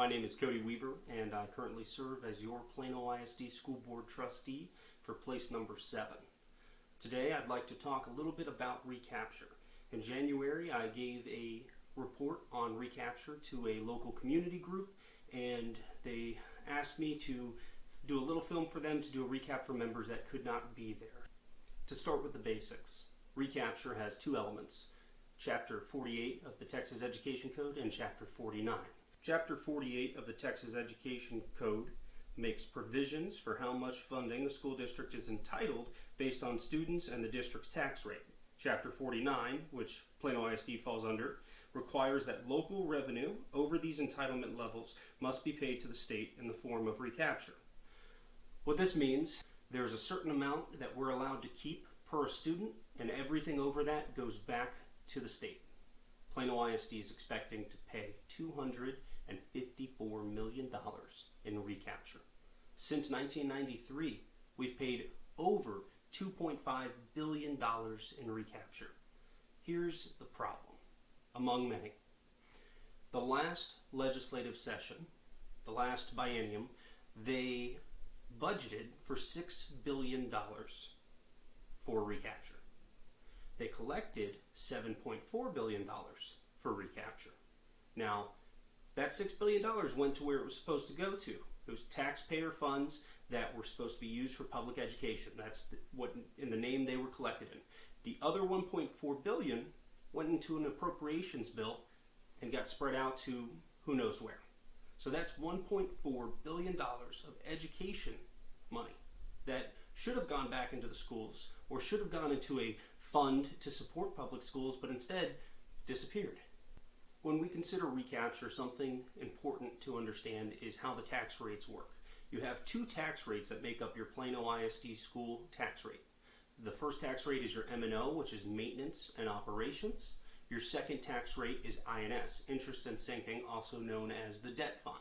My name is Cody Weaver, and I currently serve as your Plano ISD School Board Trustee for place number 7. Today I'd like to talk a little bit about Recapture. In January I gave a report on Recapture to a local community group, and they asked me to do a little film for them to do a recap for members that could not be there. To start with the basics, Recapture has two elements: Chapter 48 of the Texas Education Code and Chapter 49. Chapter 48 of the Texas Education Code makes provisions for how much funding a school district is entitled based on students and the district's tax rate. Chapter 49, which Plano ISD falls under, requires that local revenue over these entitlement levels must be paid to the state in the form of recapture. What this means, there's a certain amount that we're allowed to keep per student, and everything over that goes back to the state. Plano ISD is expecting to pay $254 million in recapture. Since 1993, we've paid over $2.5 billion in recapture. Here's the problem, among many. The last legislative session, the last biennium, they budgeted for $6 billion for recapture. They collected $7.4 billion for recapture. Now, that $6 billion went to where it was supposed to go to. It was taxpayer funds that were supposed to be used for public education. That's what in the name they were collected in. The other $1.4 billion went into an appropriations bill and got spread out to who knows where. So that's $1.4 billion of education money that should have gone back into the schools or should have gone into a fund to support public schools, but instead disappeared. When we consider recapture, something important to understand is how the tax rates work. You have two tax rates that make up your Plano ISD school tax rate. The first tax rate is your M&O, which is maintenance and operations. Your second tax rate is INS, interest and sinking, also known as the debt fund.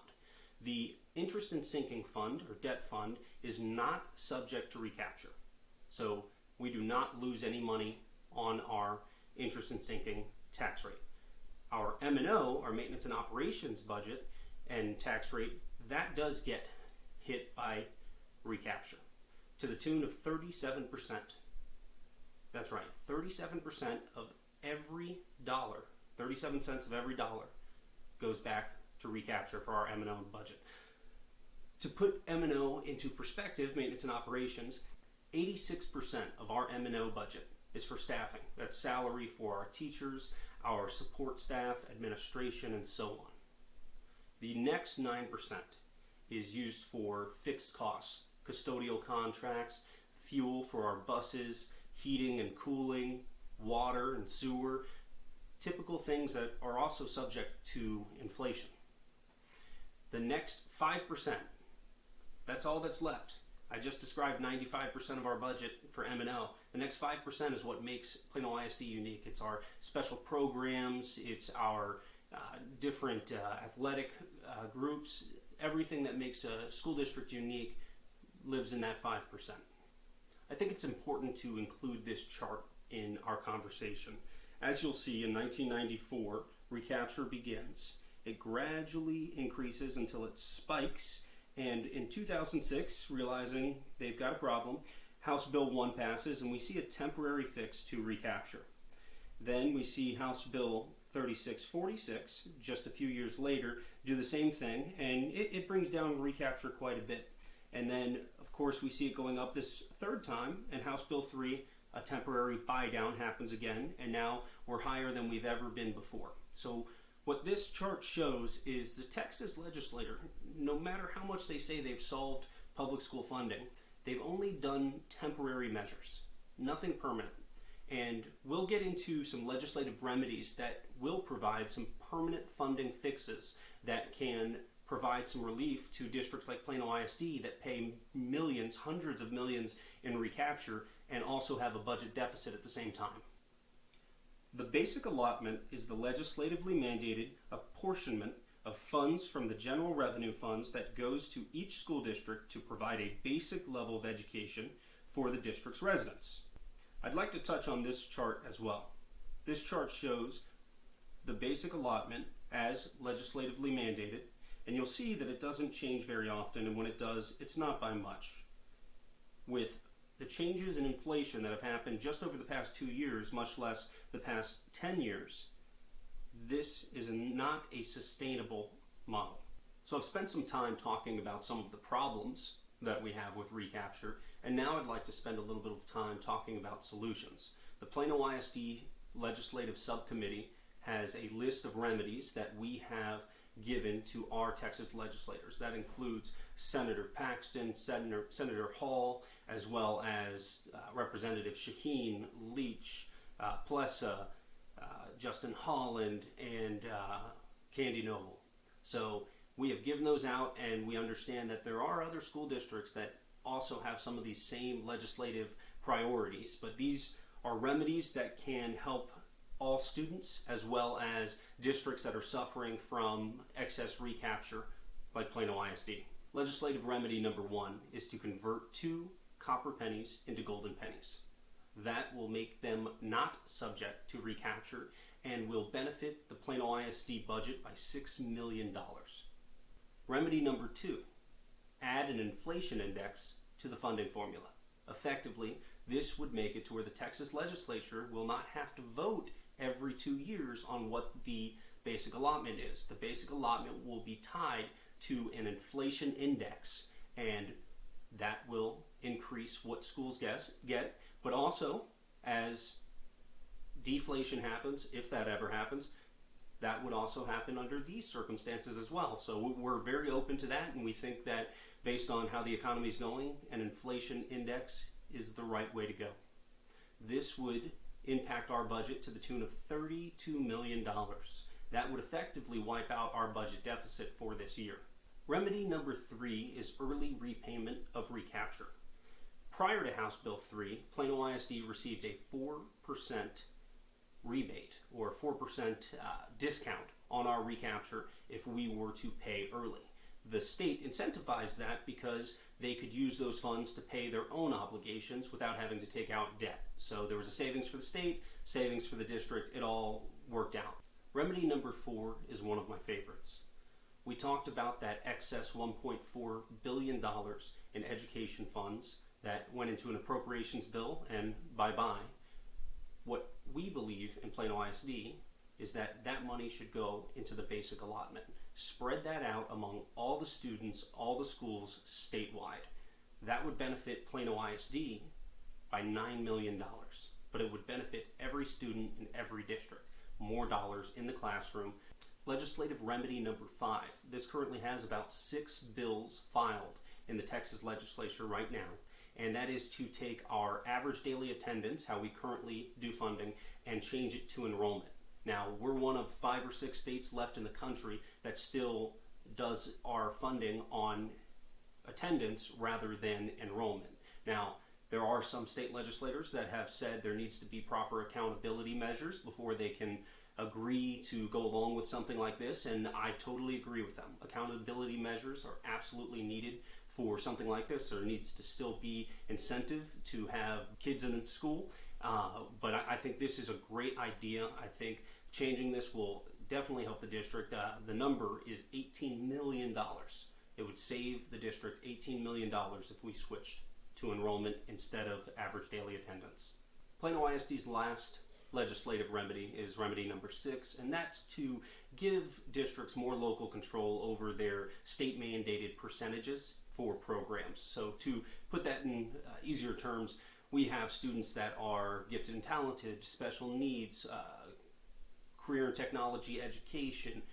The interest and sinking fund, or debt fund, is not subject to recapture. So we do not lose any money on our interest and sinking tax rate. Our M&O, our maintenance and operations budget and tax rate, that does get hit by recapture to the tune of 37%. That's right, 37% of every dollar, 37 cents of every dollar goes back to recapture for our M&O budget. To put M&O into perspective, maintenance and operations, 86% of our M&O budget is for staffing. That's salary for our teachers, our support staff, administration, and so on. The next 9% is used for fixed costs, custodial contracts, fuel for our buses, heating and cooling, water and sewer, typical things that are also subject to inflation. The next 5%, that's all that's left. I just described 95% of our budget for M&O. The next 5% is what makes Plano ISD unique. It's our special programs, it's our different athletic groups. Everything that makes a school district unique lives in that 5%. I think it's important to include this chart in our conversation. As you'll see, in 1994, recapture begins. It gradually increases until it spikes, and in 2006, realizing they've got a problem, House Bill 1 passes and we see a temporary fix to recapture. Then we see House Bill 3646, just a few years later, do the same thing, and it brings down recapture quite a bit. And then, of course, we see it going up this third time, and House Bill 3, a temporary buy down happens again, and now we're higher than we've ever been before. So what this chart shows is the Texas legislature, no matter how much they say they've solved public school funding, they've only done temporary measures, nothing permanent. And we'll get into some legislative remedies that will provide some permanent funding fixes that can provide some relief to districts like Plano ISD that pay millions, hundreds of millions in recapture and also have a budget deficit at the same time. The basic allotment is the legislatively mandated apportionment of funds from the general revenue funds that goes to each school district to provide a basic level of education for the district's residents. I'd like to touch on this chart as well. This chart shows the basic allotment as legislatively mandated, And you'll see that it doesn't change very often, and when it does, it's not by much. With the changes in inflation that have happened just over the past 2 years, much less the past 10 years, this is not a sustainable model. So I've spent some time talking about some of the problems that we have with Recapture, and now I'd like to spend a little bit of time talking about solutions. The Plano ISD Legislative Subcommittee has a list of remedies that we have given to our Texas legislators. That includes Senator Paxton, Senator Hall, as well as Representative Shaheen, Leach, Plessa, Justin Holland, and Candy Noble. So we have given those out, and we understand that there are other school districts that also have some of these same legislative priorities, but these are remedies that can help all students as well as districts that are suffering from excess recapture like Plano ISD. Legislative remedy number 1 is to convert 2 copper pennies into golden pennies. That will make them not subject to recapture and will benefit the Plano ISD budget by $6 million. Remedy number 2, add an inflation index to the funding formula. Effectively, this would make it to where the Texas legislature will not have to vote every 2 years on what the basic allotment is. The basic allotment will be tied to an inflation index, and that will increase what schools get, but also as deflation happens, if that ever happens, that would also happen under these circumstances as well. So we're very open to that, and we think that based on how the economy is going, an inflation index is the right way to go. This would impact our budget to the tune of $32 million. That would effectively wipe out our budget deficit for this year. Remedy number 3 is early repayment of recapture. Prior to House Bill 3, Plano ISD received a 4% rebate or 4% discount on our recapture if we were to pay early. The state incentivized that because they could use those funds to pay their own obligations without having to take out debt. So there was a savings for the state, savings for the district. It all worked out. Remedy number 4 is one of my favorites. We talked about that excess $1.4 billion in education funds that went into an appropriations bill, and bye-bye. What we believe in Plano ISD is that that money should go into the basic allotment. Spread that out among all the students, all the schools statewide. That would benefit Plano ISD by $9 million, but it would benefit every student in every district. More dollars in the classroom. Legislative remedy number 5. This currently has about 6 bills filed in the Texas legislature right now, and that is to take our average daily attendance, how we currently do funding, and change it to enrollment. Now, we're one of 5 or 6 states left in the country that still does our funding on attendance rather than enrollment. Now, there are some state legislators that have said there needs to be proper accountability measures before they can agree to go along with something like this, and I totally agree with them. Accountability measures are absolutely needed for something like this. There needs to still be incentive to have kids in school, but I think this is a great idea. I think changing this will definitely help the district. The number is $18 million. It would save the district $18 million if we switched to enrollment instead of average daily attendance. Plano ISD's last legislative remedy is remedy number 6, and that's to give districts more local control over their state mandated percentages for programs. So to put that in easier terms, we have students that are gifted and talented, special needs, career and technology education,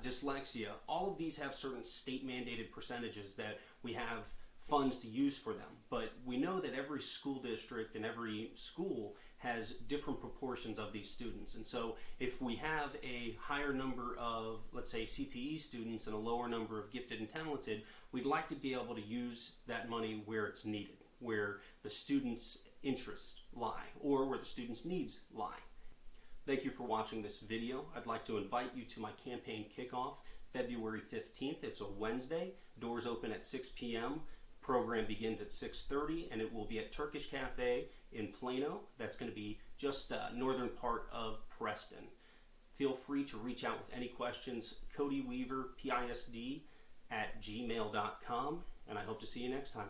dyslexia. All of these have certain state mandated percentages that we have funds to use for them. But we know that every school district and every school has different proportions of these students. And so if we have a higher number of, let's say, CTE students and a lower number of gifted and talented, we'd like to be able to use that money where it's needed, where the students' interests lie, or where the students' needs lie. Thank you for watching this video. I'd like to invite you to my campaign kickoff, February 15th. It's a Wednesday. Doors open at 6 p.m. Program begins at 6:30, and it will be at Turkish Cafe in Plano. That's going to be just northern part of Preston. Feel free to reach out with any questions. Cody Weaver, PISD, at gmail.com, and I hope to see you next time.